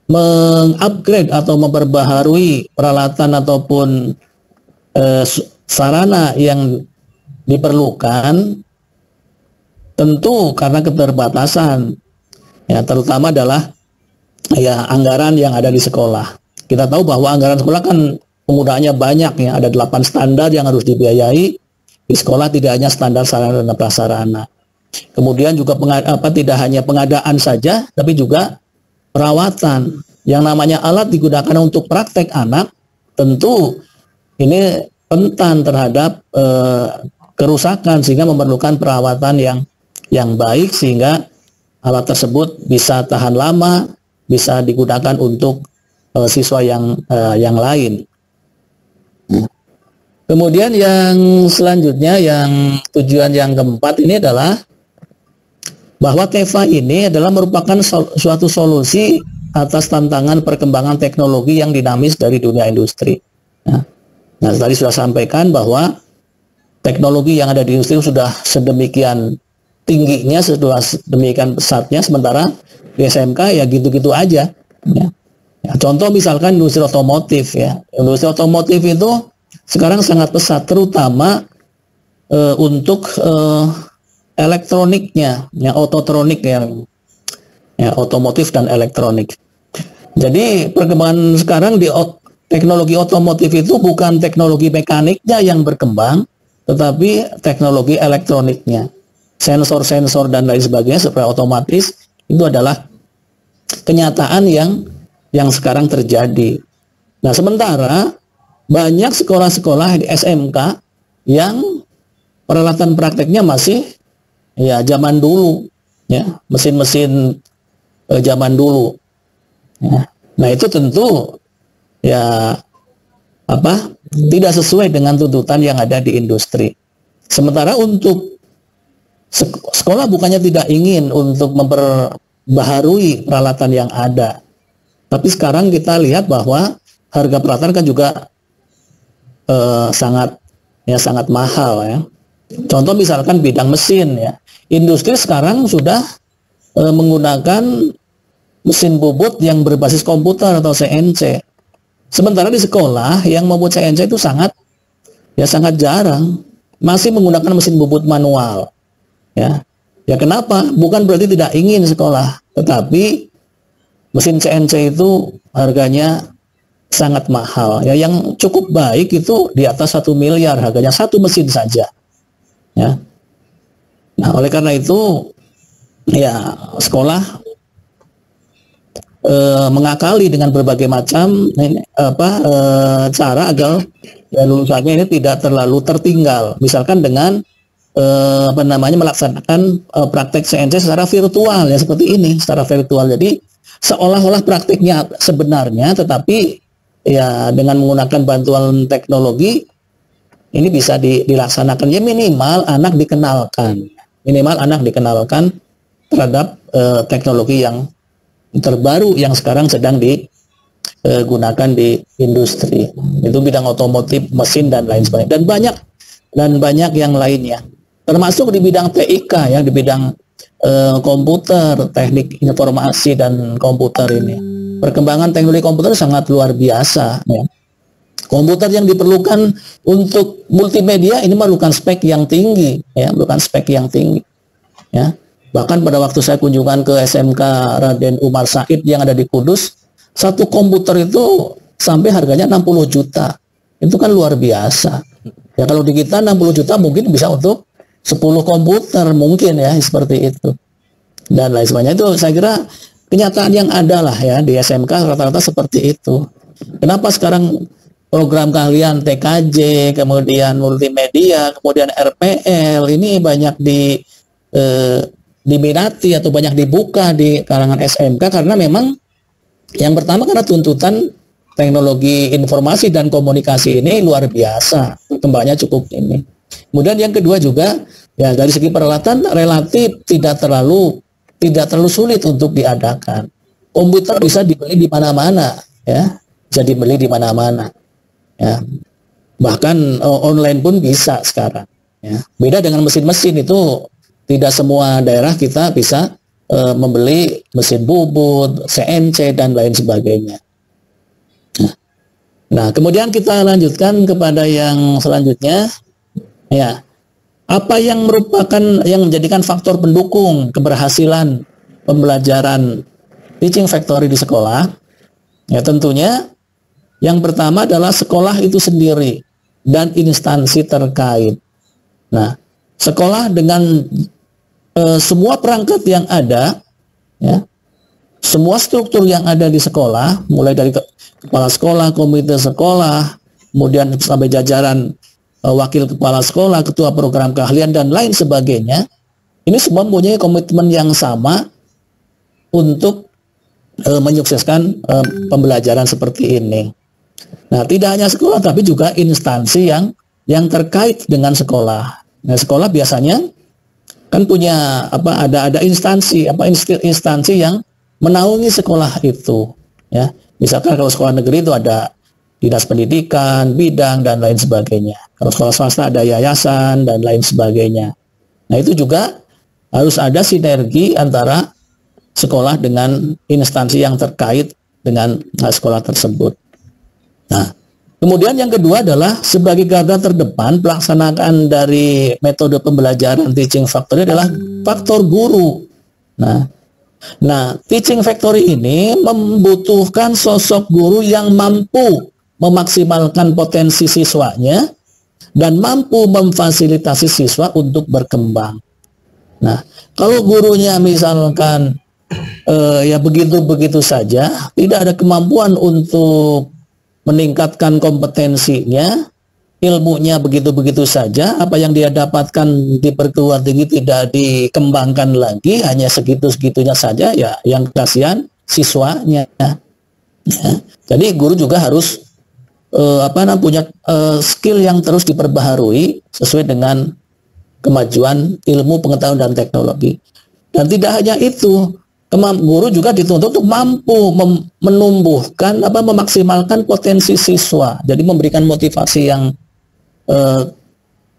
mengupgrade atau memperbaharui peralatan ataupun sarana yang diperlukan, tentu karena keterbatasan, ya, terutama adalah ya anggaran yang ada di sekolah. Kita tahu bahwa anggaran sekolah kan penggunaannya banyak, ya, ada 8 standar yang harus dibiayai di sekolah, tidak hanya standar sarana dan prasarana. Kemudian juga tidak hanya pengadaan saja, tapi juga perawatan. Yang namanya alat digunakan untuk praktek anak, tentu ini rentan terhadap kerusakan, sehingga memerlukan perawatan yang baik, sehingga alat tersebut bisa tahan lama, bisa digunakan untuk siswa yang lain. Kemudian yang selanjutnya, yang tujuan yang keempat ini adalah bahwa TEFA ini adalah merupakan suatu solusi atas tantangan perkembangan teknologi yang dinamis dari dunia industri. Nah, tadi sudah sampaikan bahwa teknologi yang ada di industri sudah sedemikian tingginya, sudah demikian pesatnya, sementara di SMK ya gitu-gitu aja. Ya. Ya, contoh misalkan industri otomotif, ya. Industri otomotif itu sekarang sangat pesat, terutama untuk elektroniknya, ya, ototronik, ya, otomotif dan elektronik. Jadi perkembangan sekarang di teknologi otomotif itu bukan teknologi mekaniknya yang berkembang, tetapi teknologi elektroniknya, sensor-sensor dan lain sebagainya, supaya otomatis itu adalah kenyataan yang sekarang terjadi. Nah, sementara banyak sekolah-sekolah di SMK yang peralatan prakteknya masih ya zaman dulu, ya, mesin-mesin zaman dulu. Ya. Nah, itu tentu ya tidak sesuai dengan tuntutan yang ada di industri. Sementara untuk sekolah bukannya tidak ingin untuk memperbaharui peralatan yang ada, tapi sekarang kita lihat bahwa harga peralatan kan juga sangat mahal, ya. Contoh misalkan bidang mesin, ya. Industri sekarang sudah menggunakan mesin bubut yang berbasis komputer atau CNC. Sementara di sekolah yang membuat CNC itu sangat jarang, masih menggunakan mesin bubut manual. Ya. Ya, kenapa? Bukan berarti tidak ingin sekolah, tetapi mesin CNC itu harganya sangat mahal. Ya, yang cukup baik itu di atas 1 miliar harganya satu mesin saja. Ya. Nah, oleh karena itu ya sekolah mengakali dengan berbagai macam cara agar ya, lulusannya ini tidak terlalu tertinggal. Misalkan dengan melaksanakan praktek CNC secara virtual, ya, seperti ini, secara virtual. Jadi seolah-olah prakteknya sebenarnya, tetapi ya dengan menggunakan bantuan teknologi ini bisa dilaksanakan. Ya, minimal anak dikenalkan terhadap teknologi yang terbaru yang sekarang sedang gunakan di industri. Itu bidang otomotif, mesin dan lain sebagainya. Dan banyak yang lainnya. Termasuk di bidang TIK ya, di bidang komputer, teknik informasi dan komputer ini. Perkembangan teknologi komputer sangat luar biasa ya. Komputer yang diperlukan untuk multimedia ini memerlukan spek yang tinggi ya, ya. Bahkan pada waktu saya kunjungan ke SMK Raden Umar Said yang ada di Kudus, satu komputer itu sampai harganya 60 juta. Itu kan luar biasa. Ya kalau di kita 60 juta mungkin bisa untuk 10 komputer mungkin ya, seperti itu. Dan lain sebagainya. Itu saya kira kenyataan yang ada lah ya di SMK rata-rata seperti itu. Kenapa sekarang program keahlian TKJ, kemudian multimedia, kemudian RPL ini banyak diminati atau banyak dibuka di kalangan SMK? Karena memang yang pertama karena tuntutan teknologi informasi dan komunikasi ini luar biasa, perkembangannya cukup ini. Kemudian yang kedua juga ya dari segi peralatan relatif tidak terlalu sulit untuk diadakan. Komputer bisa dibeli di mana-mana ya, bisa dibeli di mana-mana. Ya, bahkan online pun bisa sekarang. Ya. Beda dengan mesin-mesin itu tidak semua daerah kita bisa membeli mesin bubut, CNC dan lain sebagainya. Nah, kemudian kita lanjutkan kepada yang selanjutnya. Ya, apa yang menjadikan faktor pendukung keberhasilan pembelajaran teaching factory di sekolah? Ya, tentunya yang pertama adalah sekolah itu sendiri dan instansi terkait. Nah, sekolah dengan semua perangkat yang ada, ya, semua struktur yang ada di sekolah, mulai dari kepala sekolah, komite sekolah, kemudian sampai jajaran wakil kepala sekolah, ketua program keahlian dan lain sebagainya, ini semua mempunyai komitmen yang sama untuk menyukseskan pembelajaran seperti ini. Nah, tidak hanya sekolah tapi juga instansi yang terkait dengan sekolah. Nah, sekolah biasanya kan punya ada instansi yang menaungi sekolah itu ya. Misalkan kalau sekolah negeri itu ada dinas pendidikan, bidang dan lain sebagainya. Kalau sekolah swasta ada yayasan dan lain sebagainya. Nah, itu juga harus ada sinergi antara sekolah dengan instansi yang terkait dengan sekolah tersebut. Nah, kemudian yang kedua adalah sebagai garda terdepan pelaksanaan dari metode pembelajaran teaching factory adalah faktor guru. Nah, teaching factory ini membutuhkan sosok guru yang mampu memaksimalkan potensi siswanya dan mampu memfasilitasi siswa untuk berkembang. Nah, kalau gurunya misalkan ya begitu-begitu saja, tidak ada kemampuan untuk meningkatkan kompetensinya, ilmunya begitu-begitu saja, apa yang dia dapatkan di perguruan tinggi tidak dikembangkan lagi, hanya segitu-segitunya saja, ya yang kasihan siswanya. Ya. Jadi guru juga harus punya skill yang terus diperbaharui sesuai dengan kemajuan ilmu, pengetahuan dan teknologi. Dan tidak hanya itu, guru juga dituntut untuk mampu menumbuhkan memaksimalkan potensi siswa. Jadi memberikan motivasi yang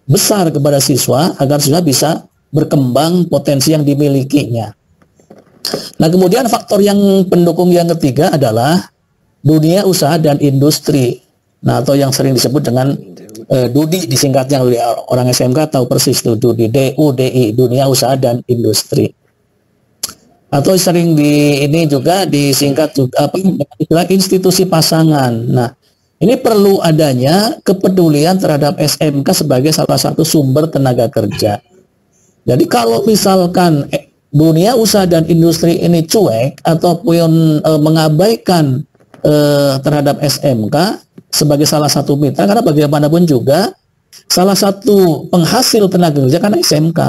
besar kepada siswa agar siswa bisa berkembang potensi yang dimilikinya. Nah, kemudian faktor yang pendukung yang ketiga adalah dunia usaha dan industri. Nah, atau yang sering disebut dengan DUDI, disingkatnya oleh orang SMK tahu persis itu, DUDI, DUDI, dunia usaha dan industri. Atau sering ini juga disingkat juga istilah institusi pasangan. Nah, ini perlu adanya kepedulian terhadap SMK sebagai salah satu sumber tenaga kerja. Jadi kalau misalkan dunia usaha dan industri ini cuek ataupun mengabaikan terhadap SMK sebagai salah satu mitra, karena bagaimanapun juga salah satu penghasil tenaga kerja kan SMK.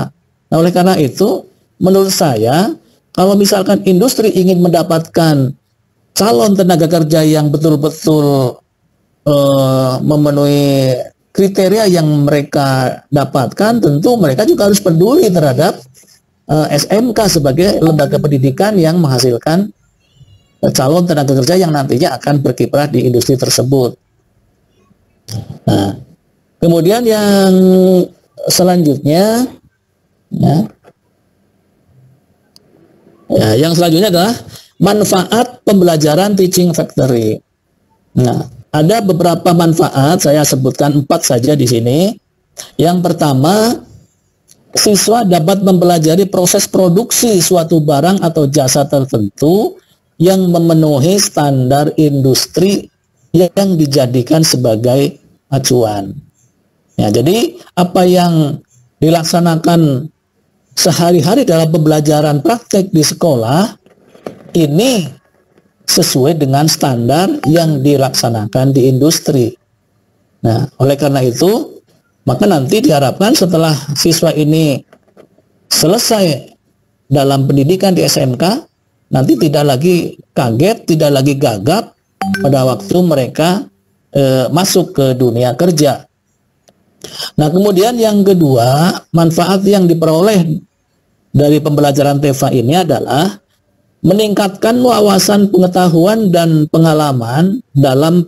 Nah, oleh karena itu menurut saya kalau misalkan industri ingin mendapatkan calon tenaga kerja yang betul-betul memenuhi kriteria yang mereka dapatkan, tentu mereka juga harus peduli terhadap SMK sebagai lembaga pendidikan yang menghasilkan calon tenaga kerja yang nantinya akan berkiprah di industri tersebut. Nah, kemudian yang selanjutnya, yang selanjutnya adalah manfaat pembelajaran teaching factory. Nah, ada beberapa manfaat, saya sebutkan 4 saja di sini. Yang pertama, siswa dapat mempelajari proses produksi suatu barang atau jasa tertentu yang memenuhi standar industri yang dijadikan sebagai acuan. Ya, jadi apa yang dilaksanakan sehari-hari dalam pembelajaran praktek di sekolah ini sesuai dengan standar yang dilaksanakan di industri. Nah, oleh karena itu, maka nanti diharapkan setelah siswa ini selesai dalam pendidikan di SMK, nanti tidak lagi kaget, tidak lagi gagap pada waktu mereka masuk ke dunia kerja. Nah, kemudian yang kedua, manfaat yang diperoleh dari pembelajaran TEFA ini adalah meningkatkan wawasan pengetahuan dan pengalaman dalam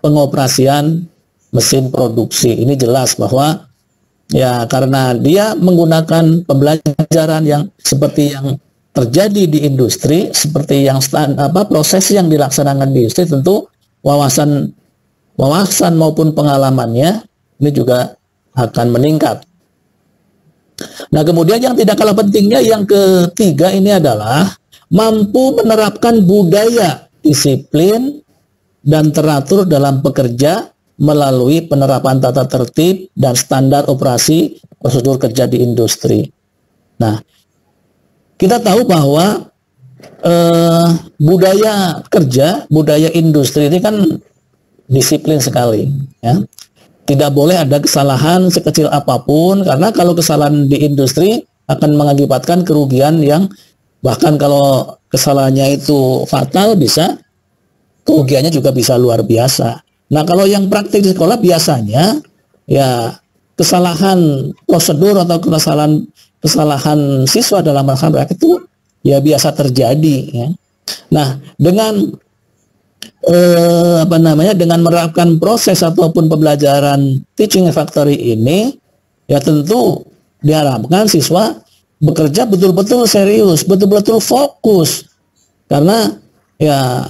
pengoperasian mesin produksi. Ini jelas bahwa ya karena dia menggunakan pembelajaran yang seperti yang terjadi di industri, seperti yang proses yang dilaksanakan di industri, tentu wawasan maupun pengalamannya ini juga akan meningkat. Nah, kemudian yang tidak kalah pentingnya yang ketiga ini adalah mampu menerapkan budaya disiplin dan teratur dalam bekerja melalui penerapan tata tertib dan standar operasi prosedur kerja di industri. Nah, kita tahu bahwa budaya kerja, budaya industri ini kan disiplin sekali, ya. Tidak boleh ada kesalahan sekecil apapun, karena kalau kesalahan di industri akan mengakibatkan kerugian yang bahkan kalau kesalahannya itu fatal, bisa kerugiannya juga bisa luar biasa. Nah, kalau yang praktik di sekolah biasanya ya kesalahan prosedur atau kesalahan siswa dalam melaksanakan praktik itu ya biasa terjadi, ya. Nah, dengan dengan menerapkan proses ataupun pembelajaran teaching factory ini, ya tentu diharapkan siswa bekerja betul-betul serius, betul-betul fokus, karena ya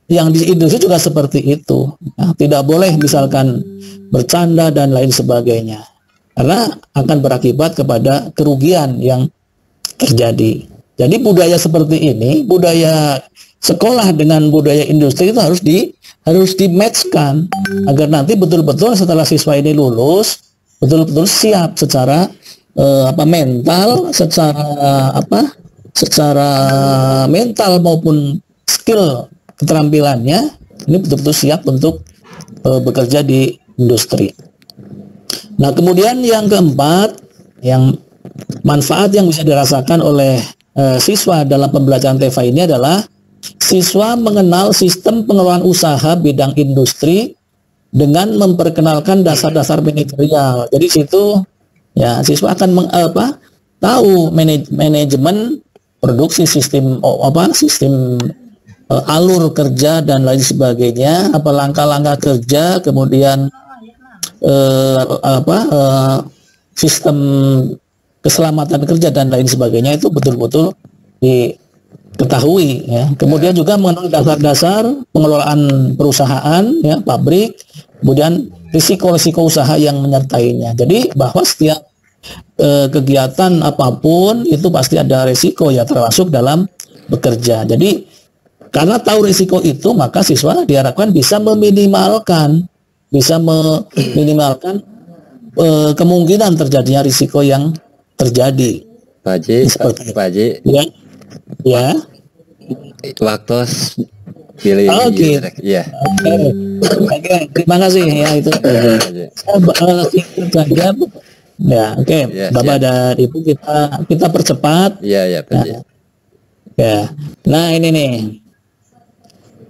yang di industri juga seperti itu, ya, tidak boleh misalkan bercanda dan lain sebagainya, karena akan berakibat kepada kerugian yang terjadi. Jadi budaya seperti ini, budaya sekolah dengan budaya industri itu harus di-match-kan agar nanti betul-betul setelah siswa ini lulus betul-betul siap secara mental, secara mental maupun skill keterampilannya ini betul-betul siap untuk bekerja di industri. Nah, kemudian yang keempat, yang manfaat yang bisa dirasakan oleh siswa dalam pembelajaran TEFA ini adalah siswa mengenal sistem pengelolaan usaha bidang industri dengan memperkenalkan dasar-dasar manajerial. Jadi situ ya siswa akan tahu manajemen produksi, sistem alur kerja dan lain sebagainya, apa langkah-langkah kerja, kemudian sistem keselamatan kerja dan lain sebagainya itu betul-betul diketahui, ya. Kemudian juga mengenal dasar-dasar pengelolaan perusahaan, ya, pabrik, kemudian risiko-risiko usaha yang menyertainya. Jadi bahwa setiap kegiatan apapun itu pasti ada risiko, ya, termasuk dalam bekerja. Jadi karena tahu risiko itu, maka siswa diharapkan bisa meminimalkan kemungkinan terjadinya risiko yang terjadi. Pak Haji, ya. Waktu pilih. Oke. Ya. Oke, terima kasih ya itu. Ya, oke. Bapak dan Ibu kita percepat. Iya, Pak Haji. Ya. Nah, ini nih.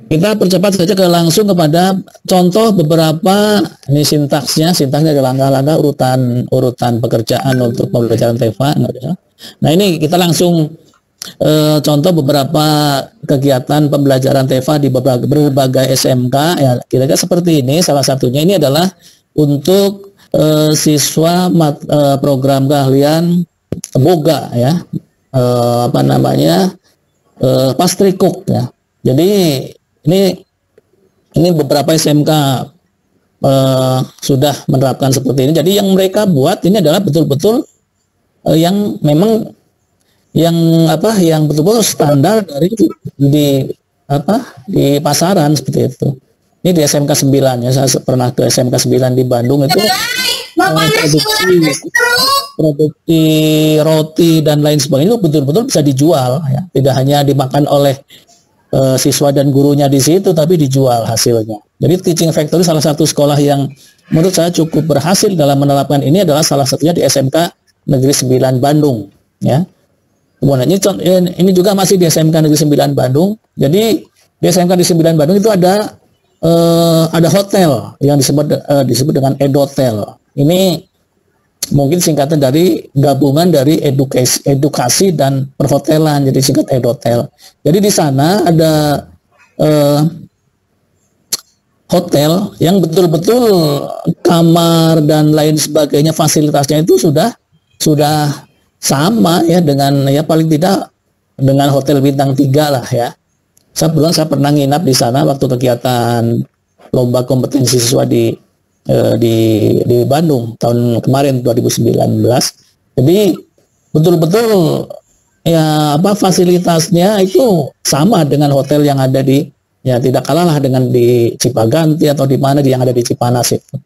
Kita percepat saja langsung kepada contoh beberapa ini sintaksnya ada langkah-langkah urutan pekerjaan untuk pembelajaran TEFA. Nah, ini kita langsung contoh beberapa kegiatan pembelajaran TEFA di berbagai SMK ya, kira-kira seperti ini. Salah satunya ini adalah untuk siswa program keahlian boga ya, pastry cook ya. Jadi ini beberapa SMK sudah menerapkan seperti ini. Jadi yang mereka buat ini adalah betul-betul yang memang yang betul-betul standar dari di pasaran seperti itu. Ini di SMK 9 ya, saya pernah ke SMK 9 di Bandung itu produksi roti dan lain sebagainya itu betul-betul bisa dijual ya. Tidak hanya dimakan oleh siswa dan gurunya di situ, tapi dijual hasilnya. Jadi Teaching Factory salah satu sekolah yang menurut saya cukup berhasil dalam menerapkan ini adalah salah satunya di SMK Negeri 9 Bandung ya. Kemudian ini juga masih di SMK Negeri 9 Bandung. Jadi di SMK Negeri 9 Bandung itu ada hotel yang disebut dengan Edotel. Ini mungkin singkatan dari gabungan dari edukasi dan perhotelan, jadi singkat Edotel. Jadi di sana ada hotel yang betul-betul kamar dan lain sebagainya, fasilitasnya itu sudah sama ya dengan ya paling tidak dengan hotel bintang 3 lah ya. Saya pernah nginap di sana waktu kegiatan lomba kompetensi siswa di Bandung tahun kemarin 2019. Jadi betul-betul ya fasilitasnya itu sama dengan hotel yang ada di ya tidak kalah lah dengan di Cipaganti atau di mana yang ada di Cipanas itu.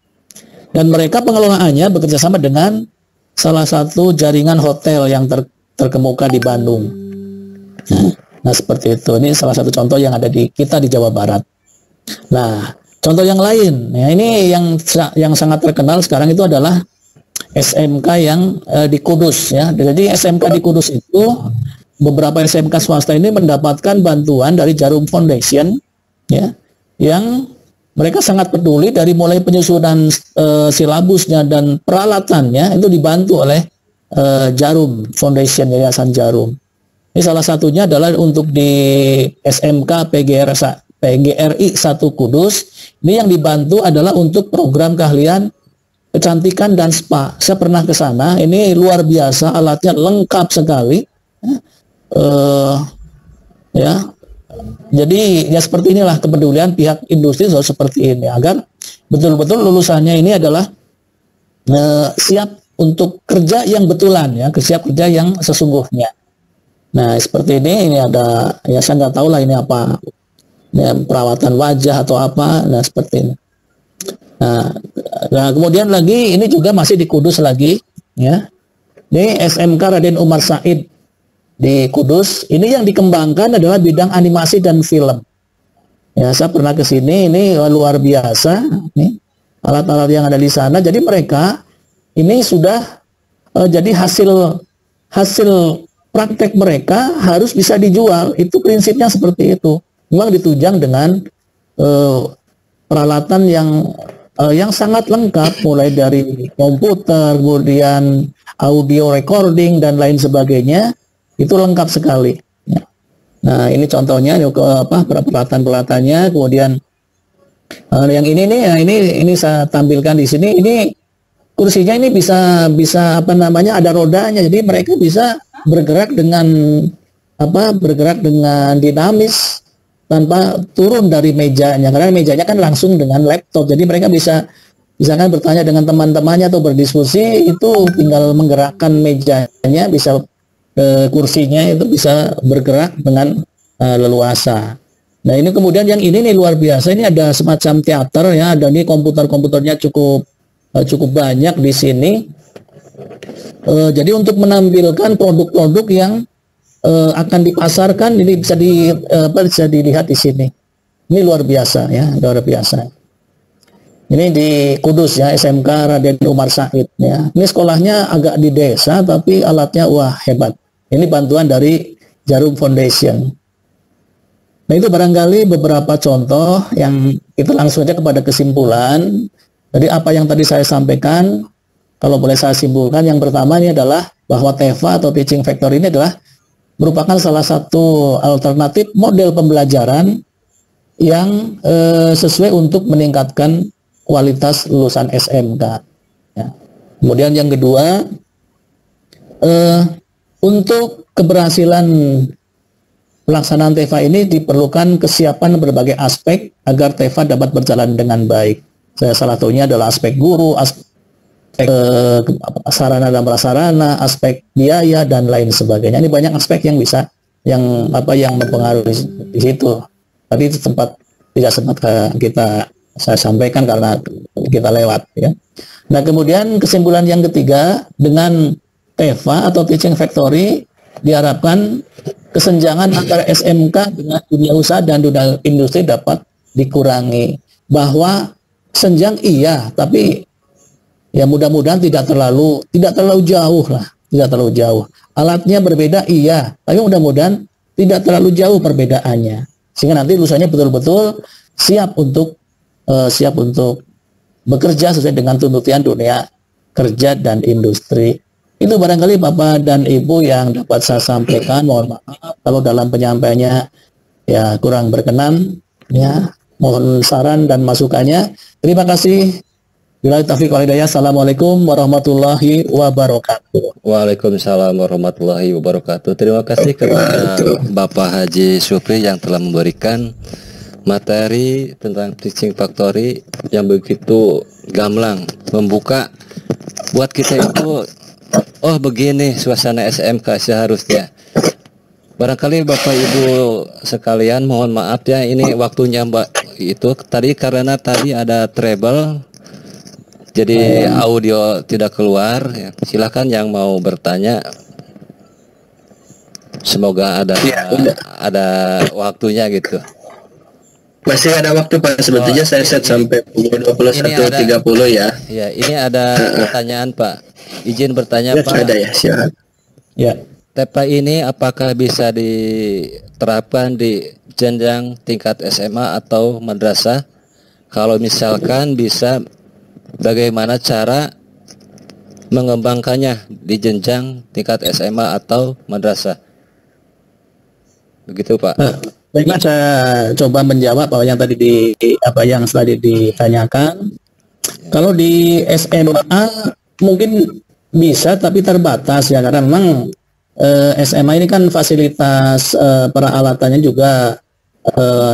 Dan mereka pengelolaannya bekerja sama dengan salah satu jaringan hotel yang terkemuka di Bandung. Nah seperti itu. Ini salah satu contoh yang ada di Jawa Barat. Nah contoh yang lain, ya ini yang sangat terkenal sekarang itu adalah SMK yang di Kudus ya. Jadi SMK di Kudus itu beberapa SMK swasta ini mendapatkan bantuan dari Jarum Foundation ya, yang mereka sangat peduli dari mulai penyusunan silabusnya dan peralatannya itu dibantu oleh Jarum Foundation, Yayasan Jarum. Ini salah satunya adalah untuk di SMK PGRI 1 Kudus. Ini yang dibantu adalah untuk program keahlian kecantikan dan spa. Saya pernah ke sana. Ini luar biasa, alatnya lengkap sekali. Jadi ya seperti inilah kepedulian pihak industri seperti ini agar betul-betul lulusannya ini adalah siap untuk kerja yang betulan ya, siap kerja yang sesungguhnya. Nah seperti ini ada ya saya nggak tahu lah ini apa ya, perawatan wajah atau apa. Nah seperti ini. Nah kemudian lagi ini juga masih di Kudus lagi ya. Ini SMK Raden Umar Said di Kudus. Ini yang dikembangkan adalah bidang animasi dan film. Ya, saya pernah ke sini, ini luar biasa. Nih, alat-alat yang ada di sana. Jadi mereka ini sudah jadi hasil praktek mereka harus bisa dijual. Itu prinsipnya seperti itu. Memang ditunjang dengan peralatan yang sangat lengkap, mulai dari komputer, kemudian audio recording dan lain sebagainya. Itu lengkap sekali. Ya. Nah ini contohnya peralatan-peralatannya. Kemudian yang ini nih, ya, ini saya tampilkan di sini. Ini kursinya ini bisa ada rodanya. Jadi mereka bisa bergerak dengan dinamis tanpa turun dari mejanya. Karena mejanya kan langsung dengan laptop. Jadi mereka bisa misalkan bertanya dengan teman-temannya atau berdiskusi, itu tinggal menggerakkan mejanya, bisa kursinya itu bisa bergerak dengan leluasa. Nah ini kemudian yang ini nih luar biasa, ini ada semacam teater ya, ada nih komputernya cukup banyak di sini. Jadi untuk menampilkan produk-produk yang akan dipasarkan ini bisa dilihat di sini. Ini luar biasa ya, luar biasa. Ini di Kudus ya, SMK Raden Umar Said ya. Ini sekolahnya agak di desa tapi alatnya wah hebat. Ini bantuan dari Jarum Foundation. Nah itu barangkali beberapa contoh yang kita langsung aja kepada kesimpulan. Jadi apa yang tadi saya sampaikan, kalau boleh saya simpulkan, yang pertama ini adalah bahwa TEFA atau Teaching Factory ini adalah merupakan salah satu alternatif model pembelajaran yang sesuai untuk meningkatkan kualitas lulusan SMK. Ya. Kemudian yang kedua, untuk keberhasilan pelaksanaan TEFA ini diperlukan kesiapan berbagai aspek agar TEFA dapat berjalan dengan baik. Salah satunya adalah aspek guru, aspek sarana dan prasarana, aspek biaya dan lain sebagainya. Ini banyak aspek yang bisa yang mempengaruhi di situ. Tadi tidak sempat saya sampaikan karena kita lewat ya. Nah, kemudian kesimpulan yang ketiga, dengan TEFA atau Teaching Factory diharapkan kesenjangan antara SMK dengan dunia usaha dan dunia industri dapat dikurangi. Bahwa senjang iya, tapi ya mudah-mudahan tidak terlalu jauh lah, tidak terlalu jauh. Alatnya berbeda iya, tapi mudah-mudahan tidak terlalu jauh perbedaannya. Sehingga nanti lulusannya betul-betul siap untuk bekerja sesuai dengan tuntutan dunia kerja dan industri. Itu barangkali Bapak dan Ibu yang dapat saya sampaikan. Mohon maaf kalau dalam penyampaiannya ya kurang berkenan ya. Mohon saran dan masukannya. Terima kasih. Billahi taufiq wal hidayah. Assalamualaikum warahmatullahi wabarakatuh. Waalaikumsalam warahmatullahi wabarakatuh. Terima kasih kepada Bapak Haji Supri yang telah memberikan materi tentang Teaching Factory yang begitu gamblang, membuka buat kita itu, oh begini suasana SMK seharusnya. Barangkali Bapak Ibu sekalian mohon maaf ya, ini waktunya Mbak itu tadi karena tadi ada treble jadi audio tidak keluar ya. Silakan yang mau bertanya, semoga ada waktunya gitu. Masih ada waktu Pak, sebetulnya saya set sampai pukul 21.30 ya. Ya, ini ada pertanyaan Pak. Izin bertanya ya, Pak. Ada ya, silakan. Ya. TEFA ini apakah bisa diterapkan di jenjang tingkat SMA atau madrasah? Kalau misalkan bisa, bagaimana cara mengembangkannya di jenjang tingkat SMA atau madrasah? Begitu Pak. Baiklah, saya coba menjawab apa yang tadi ditanyakan. Kalau di SMA mungkin bisa, tapi terbatas ya, karena memang SMA ini kan fasilitas peralatannya juga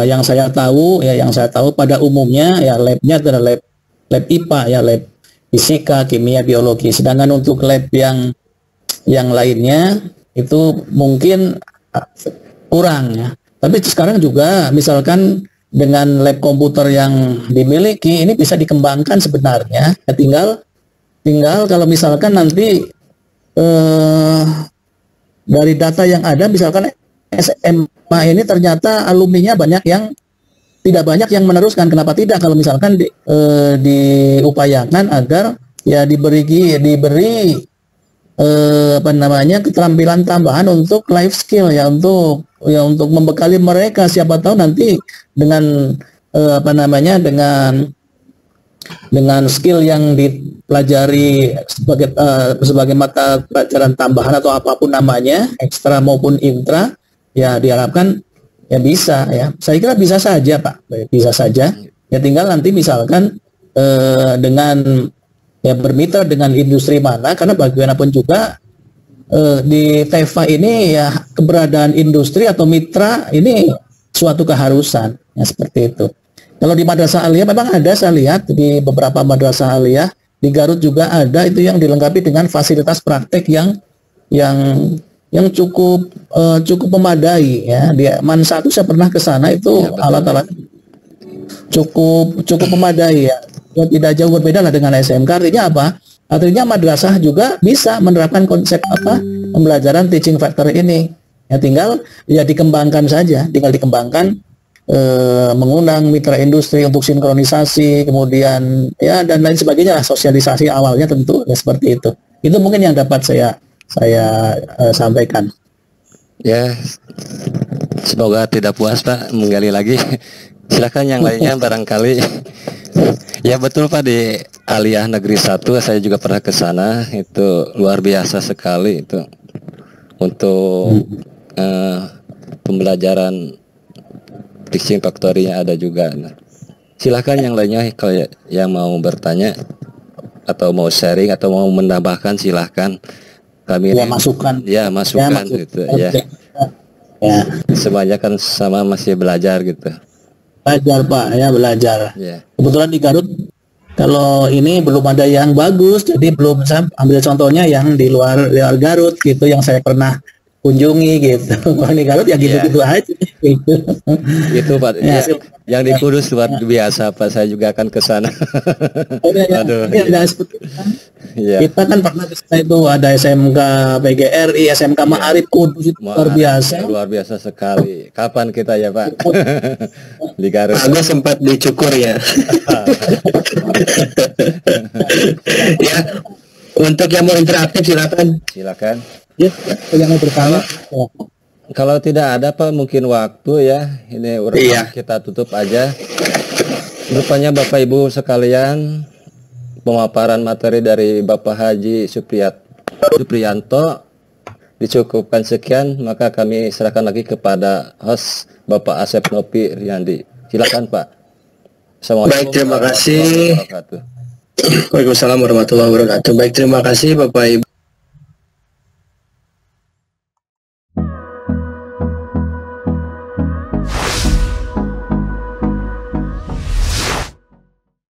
yang saya tahu pada umumnya ya labnya adalah lab IPA ya, lab fisika, kimia, biologi. Sedangkan untuk lab yang lainnya itu mungkin kurang ya. Tapi sekarang juga misalkan dengan lab komputer yang dimiliki ini bisa dikembangkan sebenarnya. Ya, tinggal kalau misalkan nanti dari data yang ada, misalkan SMA ini ternyata alumninya tidak banyak yang meneruskan. Kenapa tidak kalau misalkan diupayakan agar ya diberi keterampilan tambahan untuk life skill ya, untuk membekali mereka, siapa tahu nanti dengan dengan skill yang dipelajari sebagai mata pelajaran tambahan atau apapun namanya, ekstra maupun intra, ya diharapkan ya bisa ya. Saya kira bisa saja Pak, bisa saja. Ya tinggal nanti misalkan dengan ya bermitra dengan industri mana, karena bagaimanapun juga di TEFA ini ya keberadaan industri atau mitra ini suatu keharusan ya, seperti itu. Kalau di madrasah aliyah memang ada, saya lihat di beberapa madrasah aliyah di Garut juga ada itu yang dilengkapi dengan fasilitas praktek yang cukup memadai ya. Di Man 1 saya pernah ke sana, itu ya, alat-alat cukup memadai ya. Ya, tidak jauh berbeda lah dengan SMK. Artinya apa? Artinya madrasah juga bisa menerapkan konsep pembelajaran Teaching Factory ini. Ya tinggal ya dikembangkan saja, mengundang mitra industri untuk sinkronisasi, kemudian ya dan lain sebagainya, sosialisasi awalnya tentu ya seperti itu. Itu mungkin yang dapat saya sampaikan. Ya, semoga tidak puas Pak menggali lagi. Silakan yang lainnya barangkali. Ya betul Pak, di Aliyah Negeri 1 saya juga pernah ke sana, itu luar biasa sekali itu untuk pembelajaran fixing factory-nya ada juga. Nah, silahkan yang lainnya kalau yang mau bertanya atau mau sharing atau mau menambahkan silahkan. Kami masukan gitu ya. Semuanya kan sama masih belajar gitu. Belajar Pak, ya belajar. Kebetulan di Garut kalau ini belum ada yang bagus, jadi belum saya ambil contohnya yang di luar Garut gitu, yang saya pernah kunjungi gitu. Kalau di Garut ya gitu-gitu aja. Gitu. Itu Pak. Yang di Kudus luar biasa Pak. Saya juga akan ke sana. Kita kan pernah ke sana itu ada SMK PGRI, SMK Ma'arif Kudus itu luar biasa. Luar biasa sekali. Kapan kita ya Pak? Di Garut. Aku sempat dicukur ya. Ya, untuk yang mau interaktif silakan. Silakan. Ya, yang mau bertanya. Kalau tidak ada Pak, mungkin waktu ya. Ini kita tutup aja. Rupanya Bapak Ibu sekalian, pemaparan materi dari Bapak Haji Supriyanto dicukupkan sekian, maka kami serahkan lagi kepada host Bapak Asep Nopi Riyandi. Silakan Pak. Baik, terima kasih. Waalaikumsalam warahmatullahi wabarakatuh. Baik, terima kasih Bapak Ibu.